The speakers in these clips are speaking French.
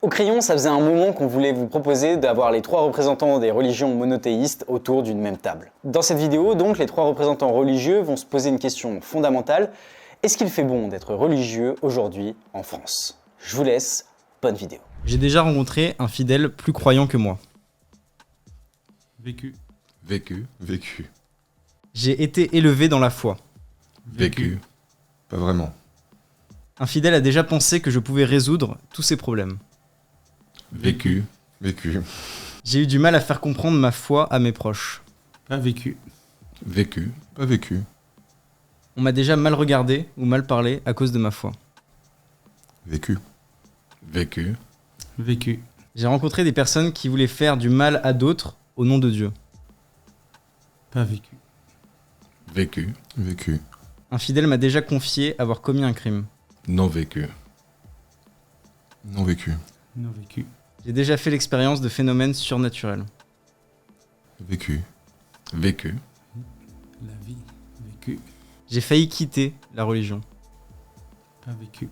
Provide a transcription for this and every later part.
Au Crayon, ça faisait un moment qu'on voulait vous proposer d'avoir les 3 représentants des religions monothéistes autour d'une même table. Dans cette vidéo, donc, les 3 représentants religieux vont se poser une question fondamentale. Est-ce qu'il fait bon d'être religieux aujourd'hui en France? Je vous laisse, bonne vidéo. J'ai déjà rencontré un fidèle plus croyant que moi. Vécu. Vécu. J'ai été élevé dans la foi. Vécu. Pas vraiment. Un fidèle a déjà pensé que je pouvais résoudre tous ses problèmes. Vécu. J'ai eu du mal à faire comprendre ma foi à mes proches. Pas vécu. Vécu. Pas vécu. On m'a déjà mal regardé ou mal parlé à cause de ma foi. Vécu. Vécu. J'ai rencontré des personnes qui voulaient faire du mal à d'autres au nom de Dieu. Pas vécu. Vécu. Un fidèle m'a déjà confié avoir commis un crime. Non vécu. Non vécu. Non vécu. J'ai déjà fait l'expérience de phénomènes surnaturels. Vécu. La vie. Vécu. J'ai failli quitter la religion. Pas vécu.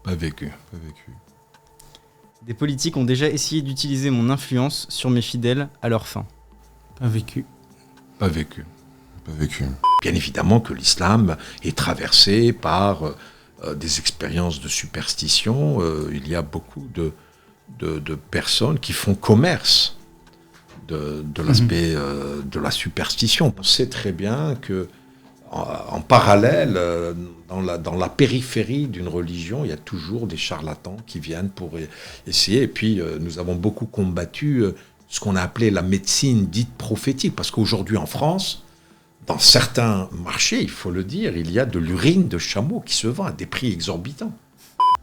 Pas vécu. Des politiques ont déjà essayé d'utiliser mon influence sur mes fidèles à leur fin. Pas vécu. Pas vécu. Bien évidemment que l'islam est traversé par des expériences de superstition. Il y a beaucoup de personnes qui font commerce de l'aspect de la superstition. On sait très bien que en parallèle, dans la périphérie d'une religion, il y a toujours des charlatans qui viennent pour essayer. Et puis, nous avons beaucoup combattu ce qu'on a appelé la médecine dite prophétique. Parce qu'aujourd'hui, en France, dans certains marchés, il faut le dire, il y a de l'urine de chameau qui se vend à des prix exorbitants.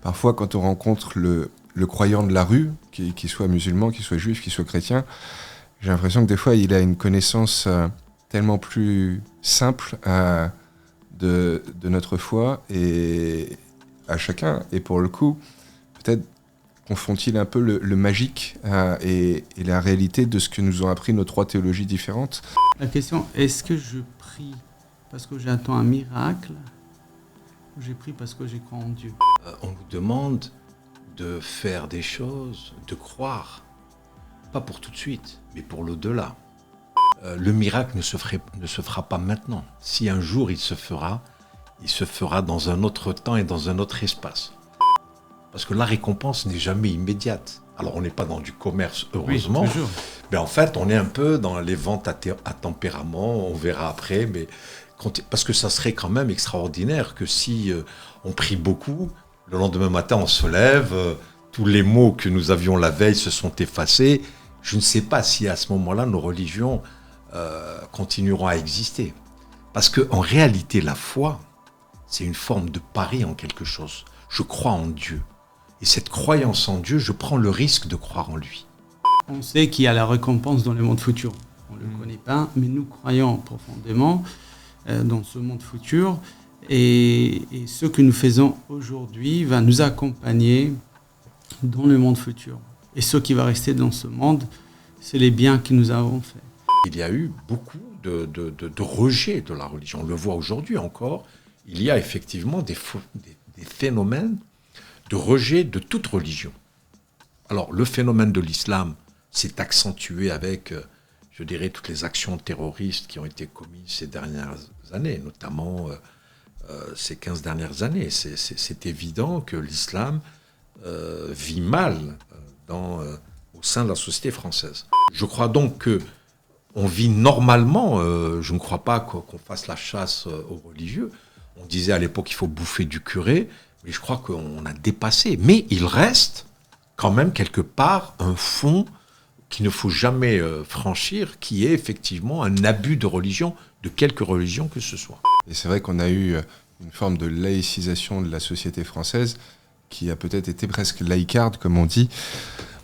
Parfois, quand on rencontre le croyant de la rue, qu'il soit musulman, qu'il soit juif, qu'il soit chrétien, j'ai l'impression que des fois, il a une connaissance tellement plus simple de notre foi et à chacun. Et pour le coup, peut-être confond-il un peu le magique et la réalité de ce que nous ont appris nos 3 théologies différentes. La question, est-ce que je prie parce que j'attends un miracle ou j'ai pris parce que j'y crois en Dieu? On vous demande de faire des choses, de croire, pas pour tout de suite, mais pour l'au-delà. Le miracle ne se fera pas maintenant. Si un jour il se fera dans un autre temps et dans un autre espace. Parce que la récompense n'est jamais immédiate. Alors on n'est pas dans du commerce, heureusement, Oui, toujours. mais en fait on est un peu dans les ventes à tempérament, on verra après, mais parce que ça serait quand même extraordinaire que si on prie beaucoup, le lendemain matin on se lève, tous les mots que nous avions la veille se sont effacés. Je ne sais pas si à ce moment-là nos religions continueront à exister. Parce qu'en réalité la foi, c'est une forme de pari en quelque chose. Je crois en Dieu. Et cette croyance en Dieu, je prends le risque de croire en lui. On sait qu'il y a la récompense dans le monde futur. On ne le connaît pas, mais nous croyons profondément dans ce monde futur. Et ce que nous faisons aujourd'hui va nous accompagner dans le monde futur. Et ce qui va rester dans ce monde, c'est les biens que nous avons faits. Il y a eu beaucoup de rejet de la religion. On le voit aujourd'hui encore. Il y a effectivement des phénomènes de rejet de toute religion. Alors, le phénomène de l'islam s'est accentué avec, je dirais, toutes les actions terroristes qui ont été commises ces dernières années, notamment ces 15 dernières années. C'est évident que l'islam vit mal au sein de la société française. Je crois donc qu'on vit normalement, je ne crois pas qu'on fasse la chasse aux religieux. On disait à l'époque qu'il faut bouffer du curé, mais je crois qu'on a dépassé. Mais il reste quand même quelque part un fond qu'il ne faut jamais franchir, qui est effectivement un abus de religion, de quelque religion que ce soit. Et c'est vrai qu'on a eu une forme de laïcisation de la société française qui a peut-être été presque laïcarde, comme on dit.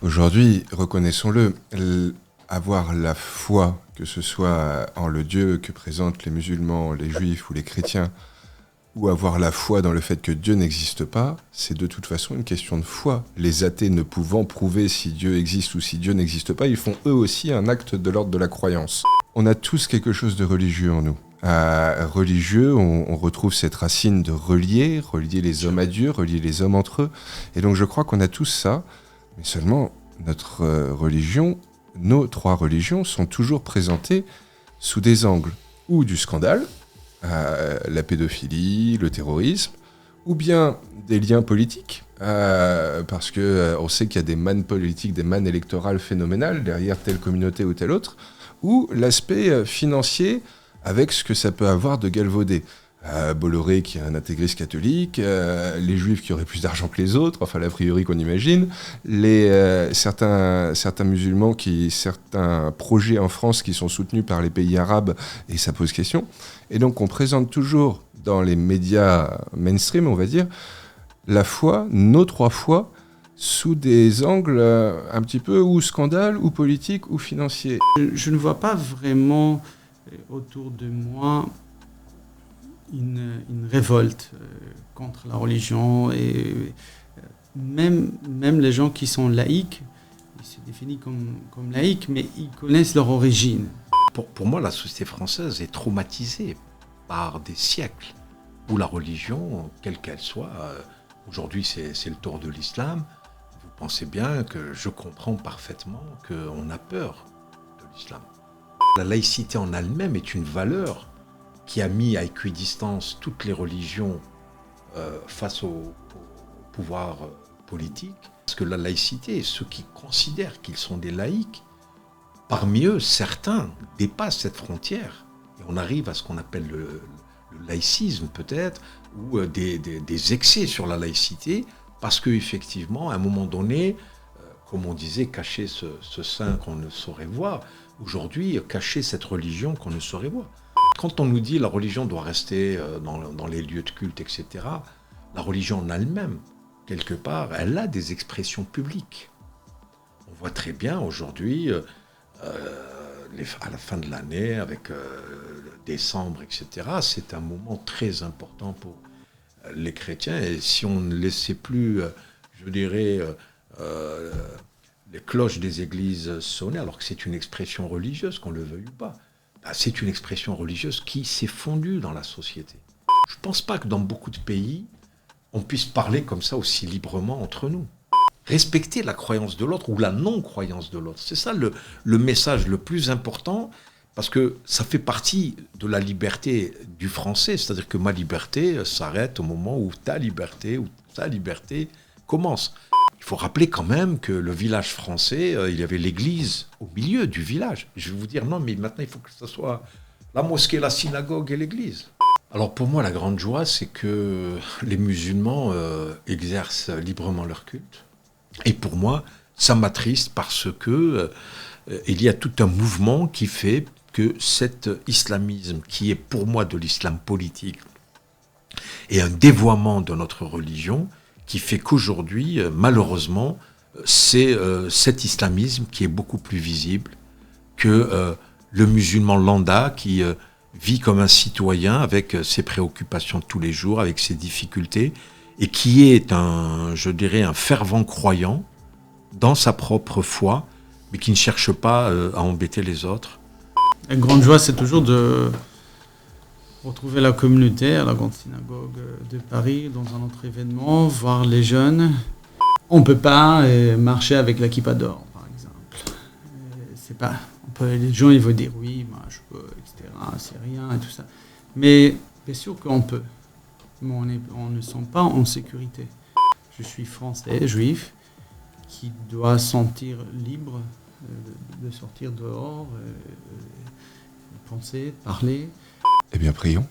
Aujourd'hui, reconnaissons-le, avoir la foi, que ce soit en le Dieu que présentent les musulmans, les juifs ou les chrétiens, ou avoir la foi dans le fait que Dieu n'existe pas, c'est de toute façon une question de foi. Les athées ne pouvant prouver si Dieu existe ou si Dieu n'existe pas, ils font eux aussi un acte de l'ordre de la croyance. On a tous quelque chose de religieux en nous. Religieux, on retrouve cette racine de relier les hommes à Dieu, relier les hommes entre eux. Et donc je crois qu'on a tous ça. Mais seulement, notre religion, nos 3 religions sont toujours présentées sous des angles ou du scandale, la pédophilie, le terrorisme, ou bien des liens politiques, parce que on sait qu'il y a des mannes politiques, des mannes électorales phénoménales derrière telle communauté ou telle autre, ou l'aspect financier avec ce que ça peut avoir de galvaudé. Bolloré qui est un intégriste catholique, les juifs qui auraient plus d'argent que les autres, enfin l'a priori qu'on imagine, certains musulmans, certains projets en France qui sont soutenus par les pays arabes, et ça pose question. Et donc on présente toujours dans les médias mainstream, on va dire, la foi, nos 3 foi, sous des angles un petit peu ou scandale, ou politique, ou financier. Je ne vois pas vraiment autour de moi une révolte contre la religion, et même les gens qui sont laïcs, ils se définissent comme laïcs, mais ils connaissent leur origine. Pour moi, la société française est traumatisée par des siècles où la religion, quelle qu'elle soit, aujourd'hui c'est le tour de l'islam, vous pensez bien que je comprends parfaitement qu'on a peur de l'islam. La laïcité en elle-même est une valeur qui a mis à équidistance toutes les religions face au pouvoir politique. Parce que la laïcité, ceux qui considèrent qu'ils sont des laïcs, parmi eux, certains dépassent cette frontière. Et on arrive à ce qu'on appelle le laïcisme peut-être, ou des excès sur la laïcité, parce qu'effectivement, à un moment donné, comme on disait, cacher ce saint qu'on ne saurait voir, aujourd'hui, cacher cette religion qu'on ne saurait voir. Quand on nous dit la religion doit rester dans les lieux de culte, etc., la religion en elle-même, quelque part, elle a des expressions publiques. On voit très bien aujourd'hui, à la fin de l'année, avec décembre, etc., c'est un moment très important pour les chrétiens. Et si on ne laissait plus, je dirais, les cloches des églises sonner, alors que c'est une expression religieuse, qu'on le veuille ou pas, c'est une expression religieuse qui s'est fondue dans la société. Je ne pense pas que dans beaucoup de pays, on puisse parler comme ça aussi librement entre nous. Respecter la croyance de l'autre ou la non-croyance de l'autre, c'est ça le message le plus important, parce que ça fait partie de la liberté du français, c'est-à-dire que ma liberté s'arrête au moment où ta liberté ou sa liberté commence. Il faut rappeler quand même que le village français, il y avait l'église au milieu du village. Je vais vous dire, non, mais maintenant il faut que ce soit la mosquée, la synagogue et l'église. Alors pour moi, la grande joie, c'est que les musulmans exercent librement leur culte. Et pour moi, ça m'attriste parce que il y a tout un mouvement qui fait que cet islamisme, qui est pour moi de l'islam politique, est un dévoiement de notre religion, qui fait qu'aujourd'hui, malheureusement, c'est cet islamisme qui est beaucoup plus visible que le musulman lambda qui vit comme un citoyen avec ses préoccupations de tous les jours, avec ses difficultés, et qui est je dirais, un fervent croyant dans sa propre foi, mais qui ne cherche pas à embêter les autres. La grande joie, c'est toujours de retrouver la communauté à la grande synagogue de Paris, dans un autre événement, voir les jeunes. On ne peut pas marcher avec la kippa d'or, par exemple. C'est pas, les gens ils vont dire oui, moi je peux, etc. C'est rien et tout ça. Mais bien sûr qu'on peut. Mais on ne sent pas en sécurité. Je suis français, juif, qui doit sentir libre de sortir dehors, penser, parler. Eh bien, prions.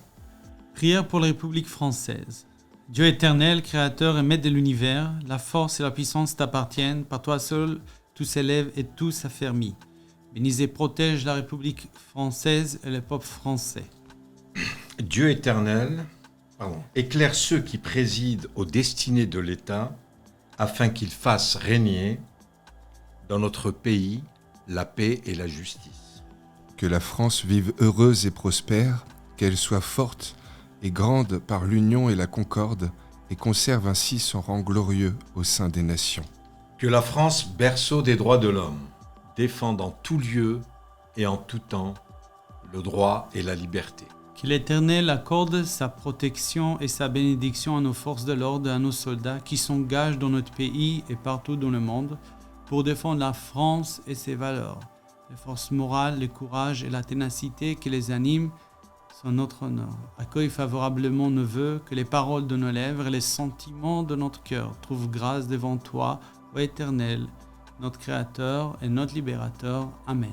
Prière pour la République française. Dieu éternel, créateur et maître de l'univers, la force et la puissance t'appartiennent, par toi seul tout s'élève et tout s'affermit. Bénis et protège la République française et le peuple français. Dieu éternel, éclaire ceux qui président aux destinées de l'État, afin qu'ils fassent régner dans notre pays la paix et la justice. Que la France vive heureuse et prospère, qu'elle soit forte et grande par l'union et la concorde, et conserve ainsi son rang glorieux au sein des nations. Que la France, berceau des droits de l'homme, défende en tout lieu et en tout temps le droit et la liberté. Que l'Éternel accorde sa protection et sa bénédiction à nos forces de l'ordre et à nos soldats qui s'engagent dans notre pays et partout dans le monde, pour défendre la France et ses valeurs. Les forces morales, le courage et la ténacité qui les animent sont notre honneur. Accueille favorablement nos vœux, que les paroles de nos lèvres et les sentiments de notre cœur trouvent grâce devant toi, ô Éternel, notre Créateur et notre Libérateur. Amen.